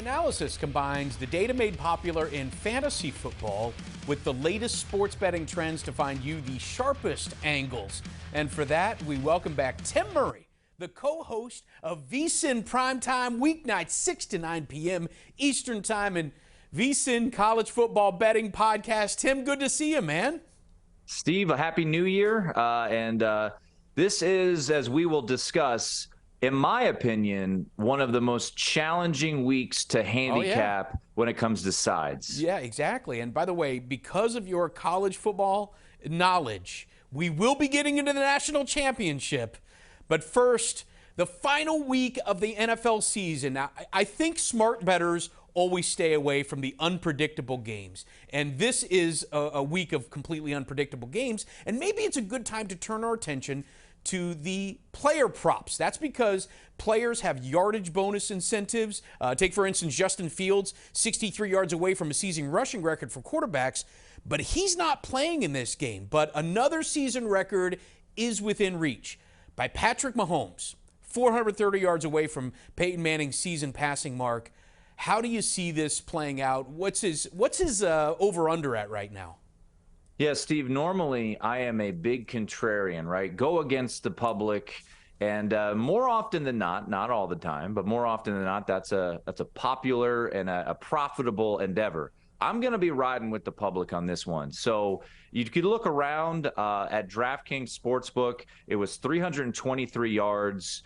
Fanalysis combines the data made popular in fantasy football with the latest sports betting trends to find you the sharpest angles. And for that, we welcome back Tim Murray, the co-host of VSiN PrimeTime, weeknights 6 to 9 p.m. Eastern Time, and VSiN College Football Betting Podcast. Tim, good to see you, man. Steve, a happy new year. This is, as we will discuss, in my opinion, one of the most challenging weeks to handicap when it comes to sides. Yeah, exactly. And by the way, because of your college football knowledge, we will be getting into the national championship. But first, the final week of the NFL season. Now, I think smart bettors always stay away from the unpredictable games. And this is a week of completely unpredictable games. And maybe it's a good time to turn our attention to the player props. That's because players have yardage bonus incentives. Take, for instance, Justin Fields, 63 yards away from a season rushing record for quarterbacks, but he's not playing in this game. But another season record is within reach by Patrick Mahomes, 430 yards away from Peyton Manning's season passing mark. How do you see this playing out? What's his over-under at right now? Yeah, Steve, normally I am a big contrarian, right? Go against the public. And more often than not all the time, but more often than not, that's a popular and a profitable endeavor. I'm going to be riding with the public on this one. So you could look around at DraftKings Sportsbook. It was 323 yards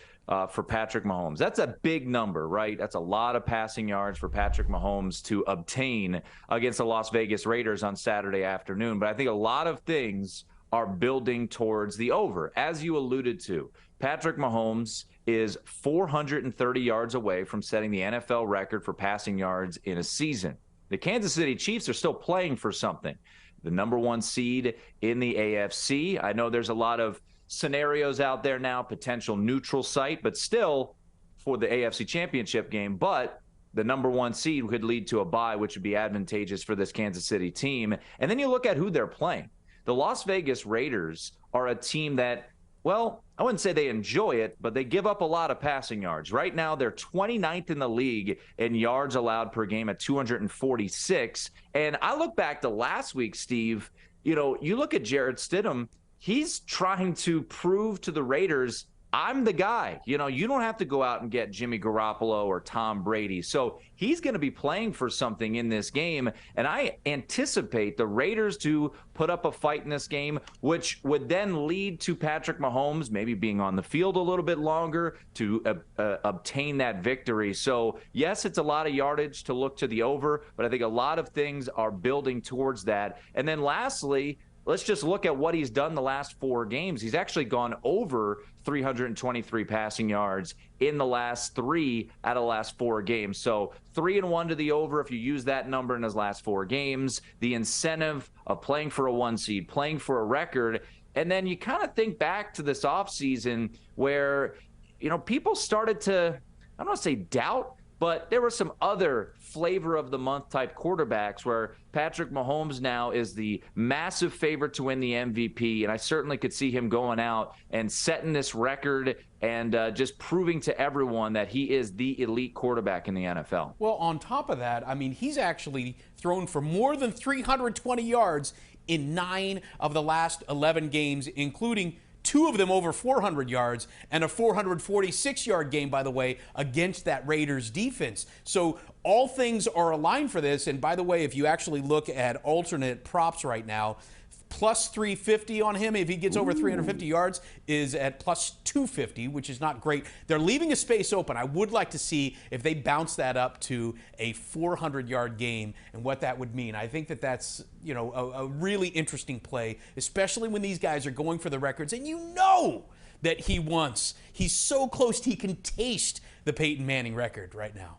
for Patrick Mahomes. That's a big number, right? That's a lot of passing yards for Patrick Mahomes to obtain against the Las Vegas Raiders on Saturday afternoon. But I think a lot of things are building towards the over. As you alluded to, Patrick Mahomes is 430 yards away from setting the NFL record for passing yards in a season. The Kansas City Chiefs are still playing for something. The number one seed in the AFC. I know there's a lot of scenarios out there now, potential neutral site, but still for the AFC Championship game. But the number one seed could lead to a bye, which would be advantageous for this Kansas City team. And then you look at who they're playing. The Las Vegas Raiders are a team that, well, I wouldn't say they enjoy it, but they give up a lot of passing yards. Right now, they're 29th in the league in yards allowed per game at 246. And I look back to last week, Steve, you look at Jarrett Stidham, he's trying to prove to the Raiders, I'm the guy. You don't have to go out and get Jimmy Garoppolo or Tom Brady. So he's going to be playing for something in this game. And I anticipate the Raiders to put up a fight in this game, which would then lead to Patrick Mahomes maybe being on the field a little bit longer to obtain that victory. So, yes, it's a lot of yardage to look to the over, but I think a lot of things are building towards that. And then lastly, let's just look at what he's done the last 4 games. He's actually gone over 323 passing yards in the last 3 out of the last 4 games. So 3-1 to the over if you use that number in his last 4 games. The incentive of playing for a 1 seed, playing for a record. And then you kind of think back to this offseason where, people started to, I don't want to say doubt, but there were some other flavor of the month type quarterbacks where Patrick Mahomes now is the massive favorite to win the MVP. And I certainly could see him going out and setting this record and just proving to everyone that he is the elite quarterback in the NFL. Well, on top of that, he's actually thrown for more than 320 yards in 9 of the last 11 games, including 2 of them over 400 yards and a 446-yard game, by the way, against that Raiders defense. So all things are aligned for this. And by the way, if you actually look at alternate props right now, plus 350 on him if he gets over 350 yards is at plus 250, which is not great. They're leaving a space open. I would like to see if they bounce that up to a 400-yard game and what that would mean. I think that's a really interesting play, especially when these guys are going for the records and that he's so close he can taste the Peyton Manning record right now.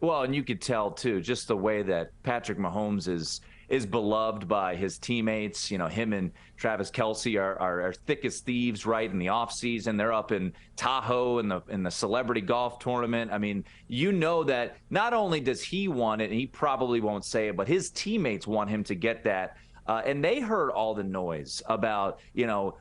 Well, and you could tell too, just the way that Patrick Mahomes is beloved by his teammates. Him and Travis Kelce are thick as thieves, right? In the offseason, they're up in Tahoe in the celebrity golf tournament. That not only does he want it, and he probably won't say it, but his teammates want him to get that and they heard all the noise about,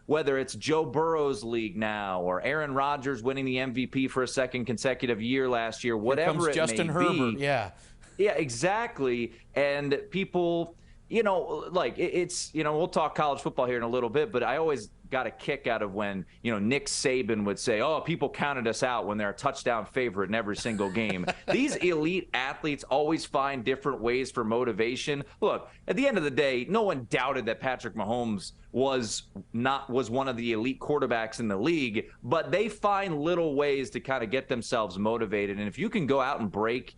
whether it's Joe Burrow's league now or Aaron Rodgers winning the MVP for a second consecutive year last year, whatever it Justin may Herbert, be. yeah. Yeah, exactly. And people, we'll talk college football here in a little bit, but I always got a kick out of when, Nick Saban would say, oh, people counted us out when they're a touchdown favorite in every single game. These elite athletes always find different ways for motivation. Look, at the end of the day, no one doubted that Patrick Mahomes was one of the elite quarterbacks in the league, but they find little ways to kind of get themselves motivated. And if you can go out and break,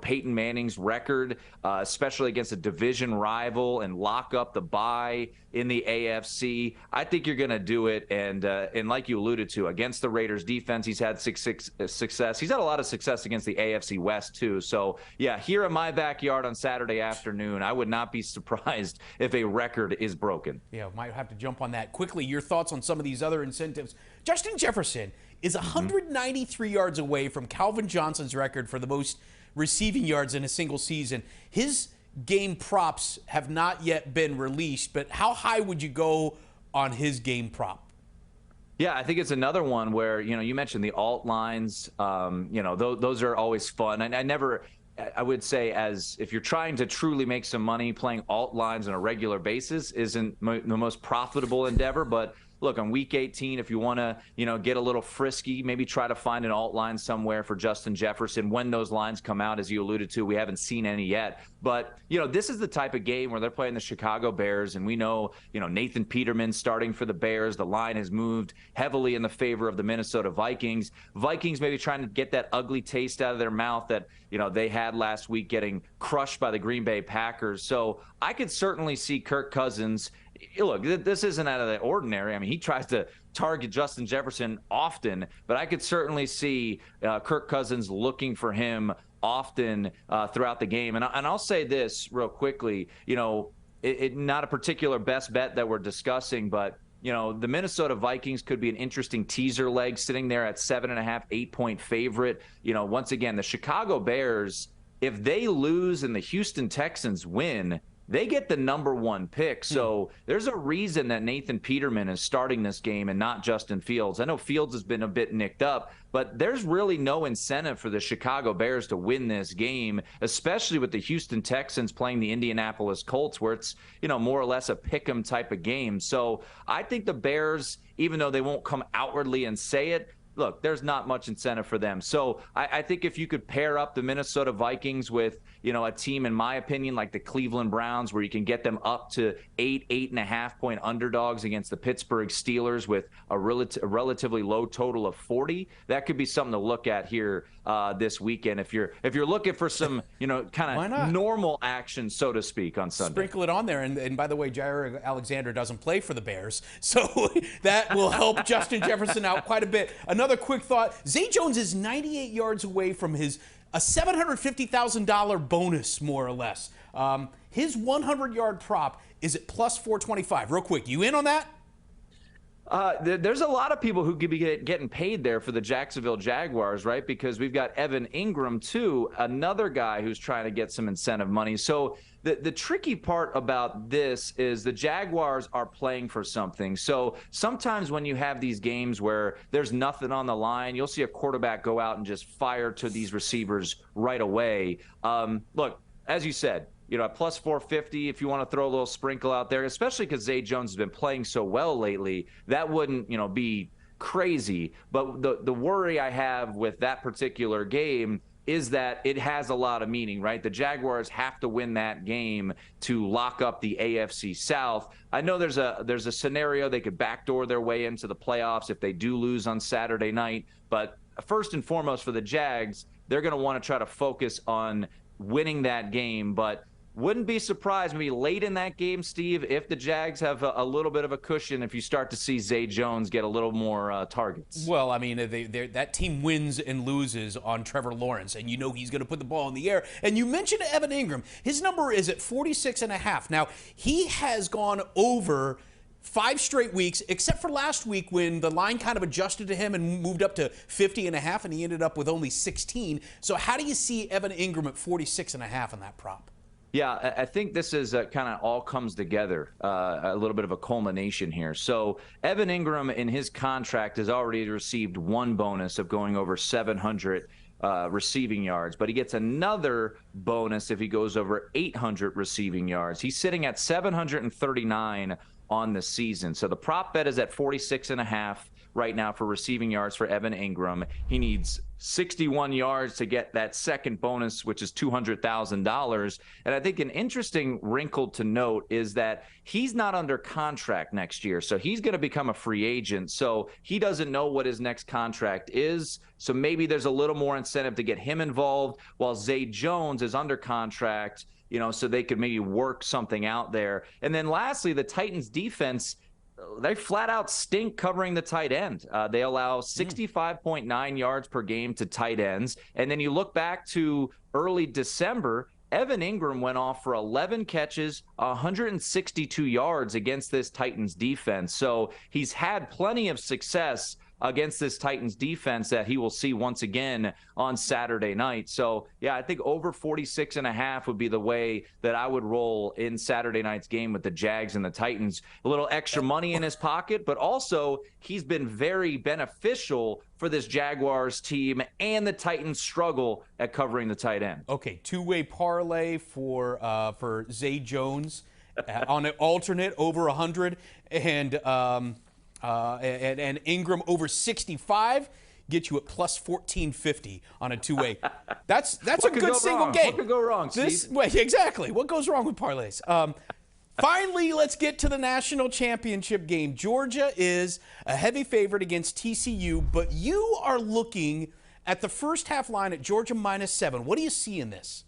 Peyton Manning's record, especially against a division rival, and lock up the bye in the AFC, I think you're going to do it. And like you alluded to, against the Raiders defense, he's had success. He's had a lot of success against the AFC West too. So yeah, here in my backyard on Saturday afternoon, I would not be surprised if a record is broken. Yeah, might have to jump on that quickly. Your thoughts on some of these other incentives? Justin Jefferson is 193 yards away from Calvin Johnson's record for the most receiving yards in a single season. His game props have not yet been released, but how high would you go on his game prop? Yeah, I think it's another one where, you mentioned the alt lines. Those are always fun. And I would say, as if you're trying to truly make some money, playing alt lines on a regular basis isn't the most profitable endeavor. But look, on week 18, if you want to, get a little frisky, maybe try to find an alt line somewhere for Justin Jefferson when those lines come out. As you alluded to, we haven't seen any yet. But, this is the type of game where they're playing the Chicago Bears, and we know, Nathan Peterman starting for the Bears. The line has moved heavily in the favor of the Minnesota Vikings. Vikings maybe trying to get that ugly taste out of their mouth that, they had last week, getting crushed by the Green Bay Packers. So I could certainly see Kirk Cousins. Look, this isn't out of the ordinary. I mean, he tries to target Justin Jefferson often, but I could certainly see Kirk Cousins looking for him often throughout the game. And I'll say this real quickly, not a particular best bet that we're discussing, but the Minnesota Vikings could be an interesting teaser leg sitting there at 7.5, 8-point favorite. Once again, the Chicago Bears, if they lose and the Houston Texans win, they get the number 1 pick. So there's a reason that Nathan Peterman is starting this game and not Justin Fields. I know Fields has been a bit nicked up, but there's really no incentive for the Chicago Bears to win this game, especially with the Houston Texans playing the Indianapolis Colts, where it's, more or less a pick-em type of game. So I think the Bears, even though they won't come outwardly and say it, look, there's not much incentive for them. So I think if you could pair up the Minnesota Vikings with, a team, in my opinion, like the Cleveland Browns, where you can get them up to 8.5 point underdogs against the Pittsburgh Steelers with a relatively low total of 40, that could be something to look at here this weekend. If you're looking for some, kind of normal action, so to speak, on Sunday. Sprinkle it on there. And by the way, Jair Alexander doesn't play for the Bears, so that will help Justin Jefferson out quite a bit. Another quick thought, Zay Jones is 98 yards away from a $750,000 bonus, more or less. His 100-yard prop is at plus 425. Real quick, you in on that? There's a lot of people who could be getting paid there for the Jacksonville Jaguars, right? Because we've got Evan Ingram, too, another guy who's trying to get some incentive money. So the tricky part about this is the Jaguars are playing for something. So sometimes when you have these games where there's nothing on the line, you'll see a quarterback go out and just fire to these receivers right away. Look, as you said, at plus 450, if you want to throw a little sprinkle out there, especially because Zay Jones has been playing so well lately, that wouldn't, be crazy. But the worry I have with that particular game is that it has a lot of meaning, right? The Jaguars have to win that game to lock up the AFC South. I know there's a scenario they could backdoor their way into the playoffs if they do lose on Saturday night. But first and foremost for the Jags, they're going to want to try to focus on winning that game. But wouldn't be surprised maybe late in that game, Steve, if the Jags have a little bit of a cushion, if you start to see Zay Jones get a little more targets. Well, I mean, that team wins and loses on Trevor Lawrence, and he's going to put the ball in the air. And you mentioned Evan Ingram. His number is at 46.5. Now, he has gone over 5 straight weeks, except for last week when the line kind of adjusted to him and moved up to 50.5, and he ended up with only 16. So how do you see Evan Ingram at 46.5 in that prop? Yeah, I think this is kind of all comes together, a little bit of a culmination here. So Evan Ingram in his contract has already received one bonus of going over 700 receiving yards, but he gets another bonus if he goes over 800 receiving yards. He's sitting at 739 on the season. So the prop bet is at 46.5 right now for receiving yards for Evan Ingram. He needs 61 yards to get that second bonus, which is $200,000. And I think an interesting wrinkle to note is that he's not under contract next year. So he's going to become a free agent. So he doesn't know what his next contract is. So maybe there's a little more incentive to get him involved, while Zay Jones is under contract, so they could maybe work something out there. And then lastly, the Titans defense, they flat out stink covering the tight end. They allow 65.9 yards per game to tight ends. And then you look back to early December, Evan Ingram went off for 11 catches, 162 yards against this Titans defense. So he's had plenty of success against this Titans defense that he will see once again on Saturday night. So, yeah, I think over 46.5 would be the way that I would roll in Saturday night's game with the Jags and the Titans. A little extra money in his pocket, but also he's been very beneficial for this Jaguars team and the Titans' struggle at covering the tight end. Okay, two-way parlay for Zay Jones on an alternate over 100 and Ingram over 65 get you at plus 1450 on a two-way. That's a good single game. What could go wrong, Steve? Well, exactly. What goes wrong with parlays? Finally, let's get to the national championship game. Georgia is a heavy favorite against TCU, but you are looking at the first half line at Georgia -7. What do you see in this?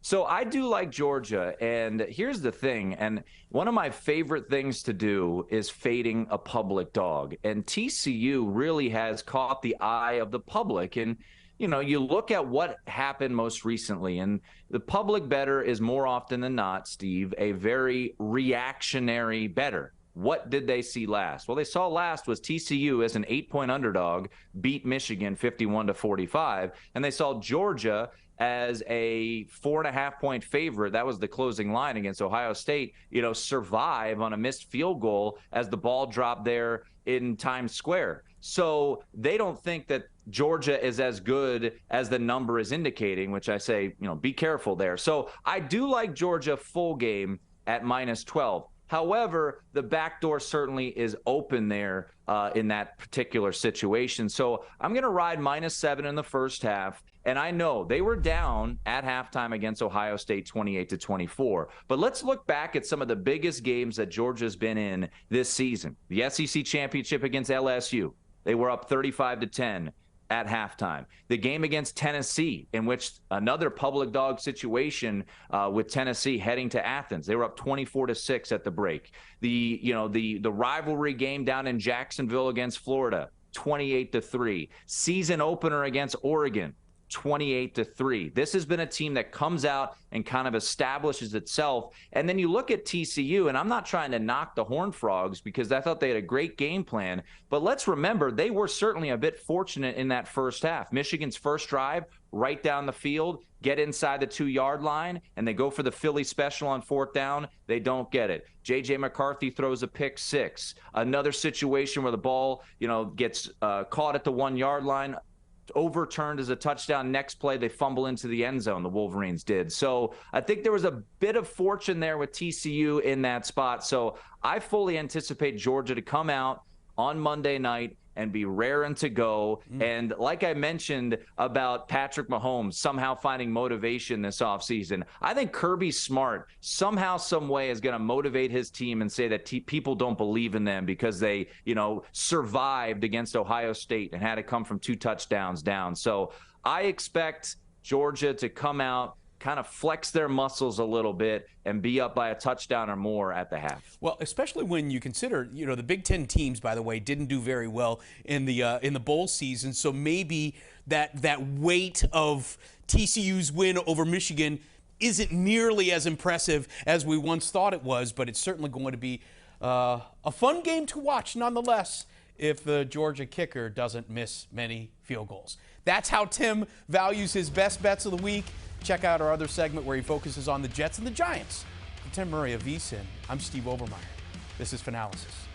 So I do like Georgia, and here's the thing, and one of my favorite things to do is fading a public dog, and TCU really has caught the eye of the public. And you look at what happened most recently, and the public bettor is more often than not, Steve, a very reactionary bettor. What did they see last? Well, they saw last was TCU as an 8-point underdog beat Michigan 51-45, and they saw Georgia as a 4.5-point favorite. That was the closing line against Ohio State, survive on a missed field goal as the ball dropped there in Times Square. So they don't think that Georgia is as good as the number is indicating, which I say, be careful there. So I do like Georgia full game at -12. However, the back door certainly is open there in that particular situation. So I'm going to ride -7 in the first half. And I know they were down at halftime against Ohio State 28-24. But let's look back at some of the biggest games that Georgia's been in this season. The SEC championship against LSU. They were up 35-10 at halftime. The game against Tennessee, in which another public dog situation with Tennessee heading to Athens. They were up 24-6 at the break. The rivalry game down in Jacksonville against Florida, 28-3. Season opener against Oregon, 28-3. This has been a team that comes out and kind of establishes itself. And then you look at TCU, and I'm not trying to knock the Horned Frogs because I thought they had a great game plan. But let's remember, they were certainly a bit fortunate in that first half. Michigan's first drive, right down the field, get inside the 2-yard line, and they go for the Philly special on 4th down. They don't get it. J.J. McCarthy throws a pick 6. Another situation where the ball, gets caught at the 1-yard line, overturned as a touchdown. Next play, they fumble into the end zone, the Wolverines did. So I think there was a bit of fortune there with TCU in that spot. So I fully anticipate Georgia to come out on Monday night and be raring to go. And like I mentioned about Patrick Mahomes somehow finding motivation this offseason, I think Kirby Smart somehow, some way is going to motivate his team and say that people don't believe in them because they, survived against Ohio State and had to come from 2 touchdowns down. So I expect Georgia to come out, kind of flex their muscles a little bit and be up by a touchdown or more at the half. Well, especially when you consider, the Big Ten teams, by the way, didn't do very well in the bowl season. So maybe that weight of TCU's win over Michigan isn't nearly as impressive as we once thought it was, but it's certainly going to be a fun game to watch nonetheless if the Georgia kicker doesn't miss many field goals. That's how Tim values his best bets of the week. Check out our other segment where he focuses on the Jets and the Giants. For Tim Murray of VSiN, I'm Steve Overmyer. This is Fanalysis.